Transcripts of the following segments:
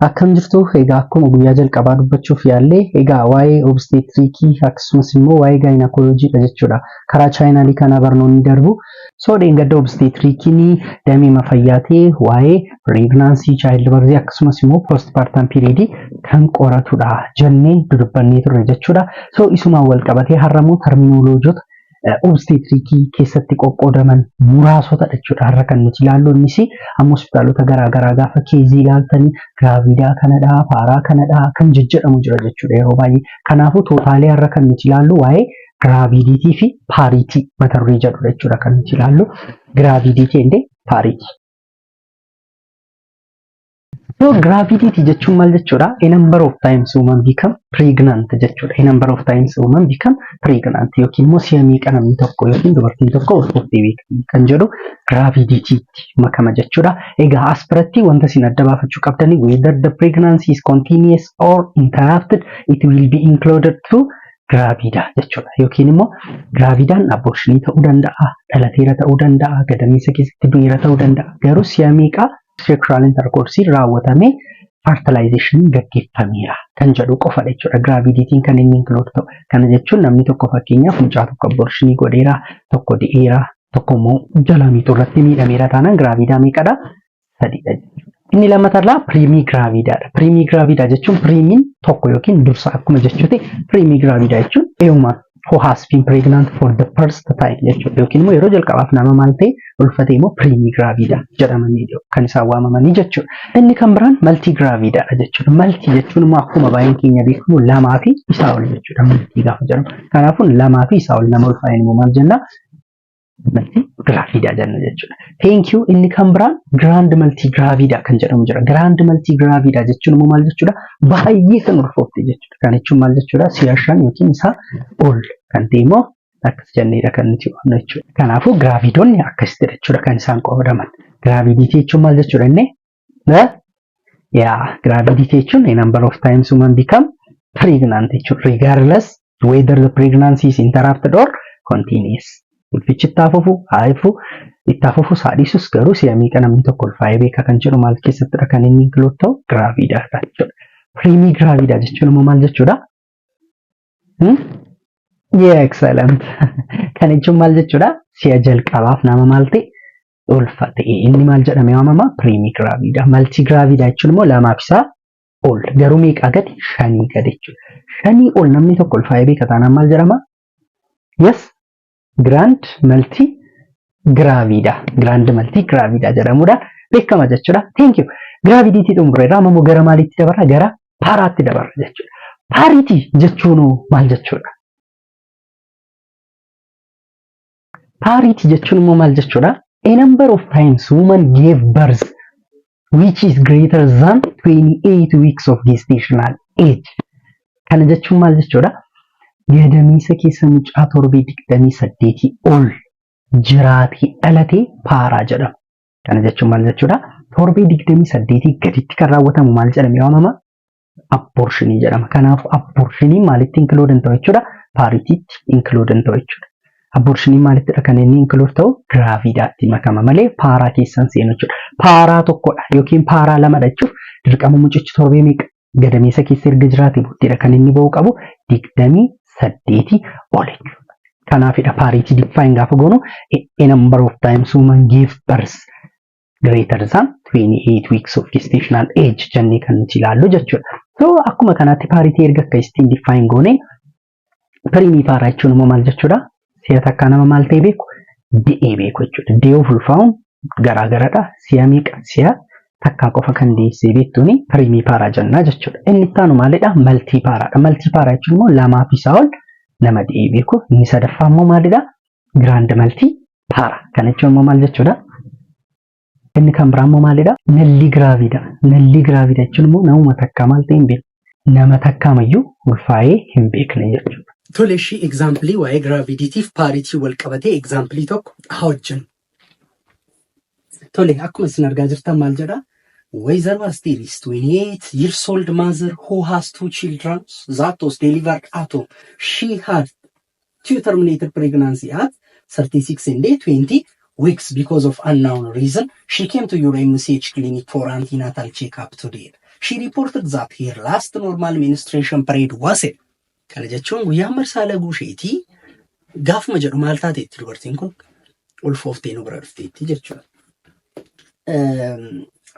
Akkam jirtu egaa akkuma guyyaa jalqabaa dubbachuuf yaallee egaa waa'ee obstetriikii akkasumas immoo waa'ee gaayinaakooloojiidha jechuudha. Karaa chaayinaalii kana barnoonni darbu. So dheengadda obstetriikiin damee fayyaa ta'e waa'ee pireegnaansii, chaayildi barzii akkasumas immoo postpartum piriidii kan qoratudha jennee dubbannee turre jechuudha. So isumaan wal qabatee har'ammoo terminoloojiota obstetriikii keessatti qoqqoodaman muraasota jechuudha. Har'a kan nuti ilaallu innis amma hospitaalota garaagaraa gaafa keezii ilaaltanii giraavidaa kanadhaa, paaraa kanadhaa kan jedhamu jira jechuudha yeroo baay'ee. Kanaafuu tootaalee har'a kan nuti ilaallu waa'ee giraavidiitii fi paariitii mata duree jedhu jechuudha kan nuti ilaallu. Giraavidiitii fi paariitii. So gravidity jechuun maal jechuudha? A number of times woman become pregnant jechuudha. A number of times woman become pregnant yookiin immoo si'a meeqa namni tokko yookiin dubartiin tokko ulfooftee beekti kan jedhu gravidity makama jechuudha. Egaa as biratti wanta isin adda baafachuu qabdanii whether the pregnancy is continuous or interrupted it will be included to gravida jechuudha. Yookiin immoo gravidaan abortionii ta'uu danda'a, dhalateera ta'uu danda'a, gadameessa keessatti du'eera ta'uu danda'a. Garuu si'a meeqa sexual intercourse raawwatamee fertilization gaggeeffameera kan jedhu qofa jechuudha. Graviditiin kan inni include ta'u. Kana jechuun namni tokko fakkeenyaaf mucaa tokko abortionii godheera, tokko di'eera, tokko immoo jalamiitu irratti miidhameera taanaan gravida meeqadha? 3dha. Inni lammatarraa primi gravidaadha. Primi gravida jechuun primiin tokko yookiin dursa akkuma jechuuti. Primi gravida jechuun eeuma who has been pregnant for the first time jechuudha. Yookiin immoo yeroo jalqabaaf nama maal ta'e ulfate immoo primi gravida jedhamanii kan isaan waamamanii jechuudha. Inni kan biraan multi gravidaadha jechuudha. Multi jechuun immoo akkuma baay'een keenya beekamu lamaa fi isaa ol jechuudha. Multi gaafa jedhamu. Kanaafuu lamaa fi isaa ol nama ulfaa'een immoo maal jenna? Multi gravida jenna jechuudha. Thank you. Inni kan biraan grand multi gravida kan jedhamu jira. Grand multi gravida jechuun immoo maal jechuudha? Baay'ee kan ulfoofte jechuudha. Kan jechuun maal jechuudha? Si'a 5 yookiin isaa ol kan ta'e immoo akkas jenneedha kan nuti waamnu jechuudha. Kanaafuu giraavidoonni akkasitti jechuudha kan isaan qoodaman. Giraavidiitii jechuun maal jechuudha inni? Giraavidiitii jechuun a number of times woman become pregnant jechuudha. Regardless whether the pregnancy is interrupted or continuous. Ulfichi itti hafuufu, haayifu, itti hafuufu saadhisus garuu si'a meeqa namni tokko ulfaa'ee beeka kan jedhu maal keessattidha kan inni include ta'u giraavidaadha jechuudha. Primi graavida jechuun immoo maal jechuudha? Excellent. Kan jechuun maal jechuudha? Si'a jalqabaaf nama maal ta'e ulfate. Inni maal jedhamee waamama? Primi gravida. Multi gravida jechuun immoo lamaaf isaa ol. Garuu meeqa gadi? 5 gadi jechuudha. 5 ol namni tokko ulfaa'ee beeka taanaan maal jedhama? Yes. Grand multi gravida. Grand multi gravida jedhamudha. Beekama jechuudha. Thank you. Graviditii xumurreerraa ammoo gara maaliitti dabarra? Gara paaraatti dabarra jechuudha. Paariitii jechuun maal jechuudha? Parity jechuun immoo maal jechuudha? A number of times woman gave birth which is greater than 28 weeks of gestational age. Kana jechuun maal jechuudha? Gadameessa keessa mucaa torbee 28 ol jiraatee dhalatee paaraa jedhama. Kana jechuun maal jechuudha? Torbee 28 gaditti kan raawwatamu maal jedhamee waamama? Abortionii jedhama. Kanaafuu abortionii maalitti include ta'u jechuudha? Paaritiitti include ta'u jechuudha. Abortionii maalittidha kan inni include ta'u? Giraavidaatti makama malee paaraa keessan seenu jechuudha. Paaraa tokkodha yookiin paaraa lamadha jechuuf dirqama mucichi torbee meeqa gadameessa keessa erga jiraate booddeedha kan inni ba'u qabu 28 ol jechuudha. Kanaafidha paaritii define gaafa goonu a number of times woman give birth greater than 28 weeks of gestational age jennee kan nuti ilaallu jechuudha. So akkuma kanaatti paaritii erga akkasitiin define goone primi paaraa jechuun immoo maal jechuudha? Si'a takka nama maal ta'e beeku? De'ee beeku jechuudha. De'ee of ulfaa'uun garaagaradha. Si'a meeqa? Si'a takkaa qofa kan deessee beektuuni primi paaraa jennaa jechuudha. Inni itti aanu maalidha? Multi paaraadha. Multi paaraa jechuun immoo lamaa fi isaa ol nama de'ee beeku. Inni sadaffaa immoo maalidha? Grand multi paaraa. Kana jechuun immoo maal jechuudha? Inni kan biraa immoo maalidha? Nalli giraavida. Nalli giraavida jechuun immoo namuma takkaa maal ta'e hin beeku. Nama takkaamayyuu ulfaa'ee hin beekne jechuudha. Tole ishii examplii waa'ee giraaviditiif paaritii wal qabatee examplii tokko haa hojjennu. Tole akkuma isin argaa jirtan maal jedha? Wayzaro Asteer is 28 years old mother who has 2 children that was delivered at home. She had 2 terminated pregnancy at 36 and 20 weeks because of unknown reason. She came to your MCH clinic for antenatal checkup today. She reported that her last normal menstruation period was it. Kana jechuun guyyaa marsaa laguu isheetii gaafuma jedhu maal taateetti dubartiin kun ulfooftee nu bira dhufteetti jechuudha.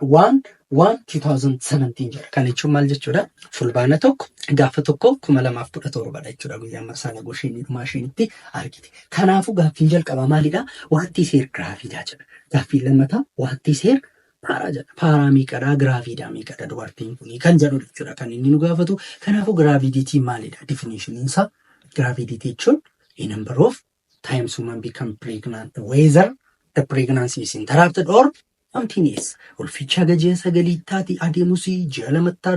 1/1/2017 jedha. Kana jechuun maal jechuudha? Fulbaana tokko gaafa tokko 2017 jechuudha guyyaa marsaa laguu isheen dhumaa isheenitti argite. Kanaafuu gaaffiin jalqabaa maalidha? Waatti seer giraavidaa jedha. Gaaffiin lammataa waatti seer paaraa jedha. Paaraa meeqadhaa? Giraavidaa meeqadha dubartiin kuni kan jedhu jechuudha kan inni nu gaafatu. Kanaafuu giraavidiitiin maalidha? Definition isaa giraavidiitii jechuun a number of times woman become pregnant whether the pregnancy is interrupted or continuous. Ulficha gajee sagaliittaati adeemus ji'a lamattaa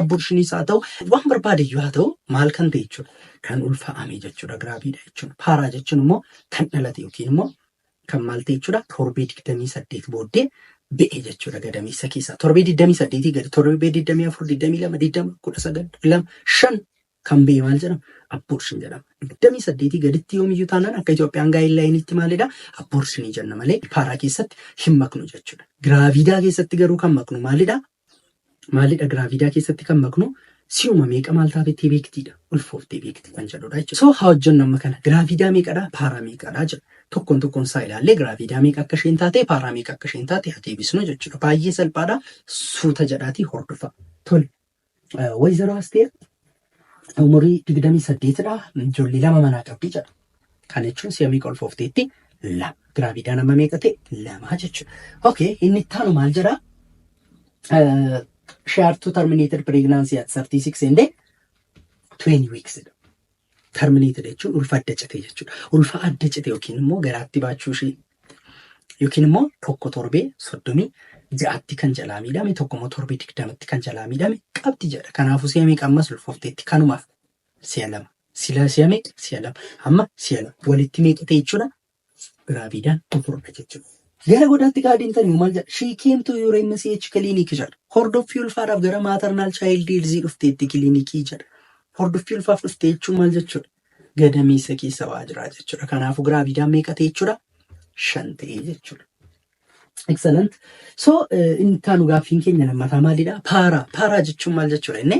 aborshiniis haa ta'u waan barbaadeyyuu haa ta'u maal kan ta'e jechuudha. Kan ulfaa'ame jechuudha giraavidaa jechuun. Paaraa jechuun immoo kan dhalate yookiin immoo kan maal ta'e jechuudha torbee 28 booddee ba'e jechuudha gadameessa keessaa. Torbee 28 gadi torbee 24 22 20 19 kan ba'e maal jedhama? Abortion jedhama. 28 gaditti yoomiyyuu taanaan akka Itoophiyaan gaayinlaayiniitti maalidha? Abortionii jenna malee paaraa keessatti hin maknu jechuudha. Giraavidaa keessatti garuu kan maknu maalidha? Maalidha giraavidaa keessatti kan maknu si'uma meeqa maal taatettee beektiidha? Ulfooftee beekti kan jedhudha jechuudha. So haa hojjennu amma kana giraavidaa meeqadha? Paaraa meeqadha jedha. Tokkoon isaa ilaallee giraavidaa meeqa akka isheen taate paaraa meeqa akka isheen taate haa deebisnu jechuudha. Baay'ee salphaadha. Suuta jedhaatii hordofa. Tole. Wayzaroo Asteer umurii 28dha. Ijoollee 2 manaa qabdi jedha. Kana jechuun si'a meeqa ulfoofteetti? 2. Giraavidaa nama meeqa ta'e? 2 jechuudha. Okay, inni itti aanu maal jedha? She had to terminated pregnancy at 36 and 20 weeks. Terminated jechuun ulfa adda cite jechuudha. Ulfa adda cite yookiin immoo garaatti baachuu ishee yookiin immoo tokko torbee 36 kan jalaa miidhame tokko immoo torbee 20 kan jalaa miidhame qabdi jedha. Kanaafuu si'a meeqa ammas ulfoofteetti kanumaaf si'a 2. Sila si'a meeqa? Si'a 2. Amma si'a 2. Walitti meeqa ta'e jechuudha? Giraavidaan ofirra jechuudha. Gara godaatti gaadiintanii maal jedha? She came to your MCH clinic jedha. Hordoffii ulfaadhaaf gara maternal child health dhufteetti kiliinikii jedha. Hordoffii ulfaaf dhuftee jechuun maal jechuudha? Gadameessa keessa waa jira jechuudha. Kanaafuu giraavidaan meeqa ta'e jechuudha? 5 ta'e jechuudha. Excellent. So inni taanu gaaffiin keenya lammataa maalidha? Paaraa jechuun maal jechuudha inni?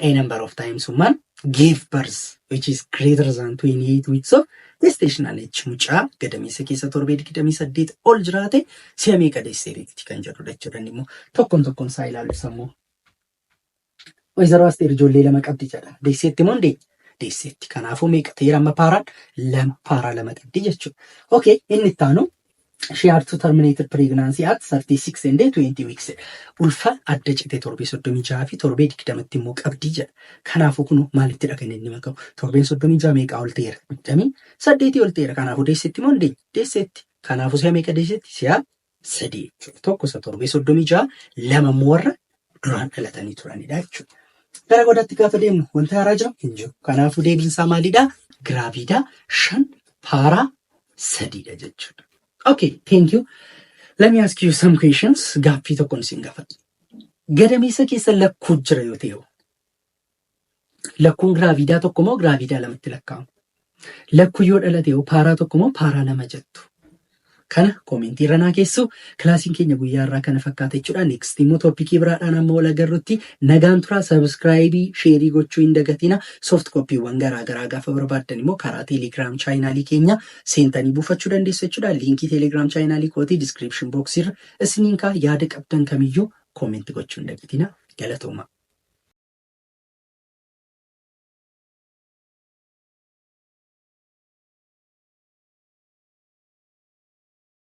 A number of times woman gave birth which is greater than 28 weeks of gestational age. Mucaa gadameessa keessa torbee 28 ol jiraate si'a meeqa deesseetti kan jedhudha jechuudha. Inni immoo tokkoon isaa ilaalu sammuu. Wayzaroo Asteer ijoollee 2 qabdi jedha. Deesseetti moo deesseetti. Kanaafuu meeqa ta'e amma paaraan 2 paaraa 2 qabdi jechuudha. Okay, inni itti aanu she had to terminated pregnancy at 36 and 20 weeks. Ulfa adda cite torbee 36 fi torbee 20tti immoo qabdi jedha. Kanaafuu kun maalitti dhaqan inni makamu? Torbeen 36 meeqa ol ta'eera? 28 ol ta'eera. Kanaafuu deesseetti moo deesseetti. Kanaafuu si'a meeqa deesseetti? Si'a 3 jechuudha. Tokko isa torbee 36 2 immoo warra duraan dhalatanii turanidha jechuudha. Gara godaatti gaafa deemnu wanta haaraa jira hin jiru. Kanaafuu deebiinsaa maalidha? Giraavidaa 5 paaraa 3dha jechuudha. Okay, thank you. Let me ask you some questions. Gaaffii tokkoon isin gaafadha. Gadameessa keessa lakkuu jira yoo ta'e lakkuun giraavidaa tokko moo giraavidaa 2tti lakkaa'amu? Lakkuu yoo dhalate paaraa tokko moo paaraa 2 jettu? Kana koomentii irra naa keessu. Kilaasiin keenya guyyaa irraa kana fakkaata jechuudha. Next immoo toopikii biraadhaan amma wal agarrutti nagaan turaa. Sabskraayibii, sheerii gochuu hin dagatina. Soft koppiiwwan garaagaraa gaafa barbaaddan immoo karaa teelegiraam chaayinaalii keenya seentanii buufachuu dandeessu jechuudha. Liinkii teelegiraam chaayinaalii kootii diskiripshin booksii irra isiniin kaa yaada qabdan kamiyyuu koomentii gochuu hin dagatina. Galatooma.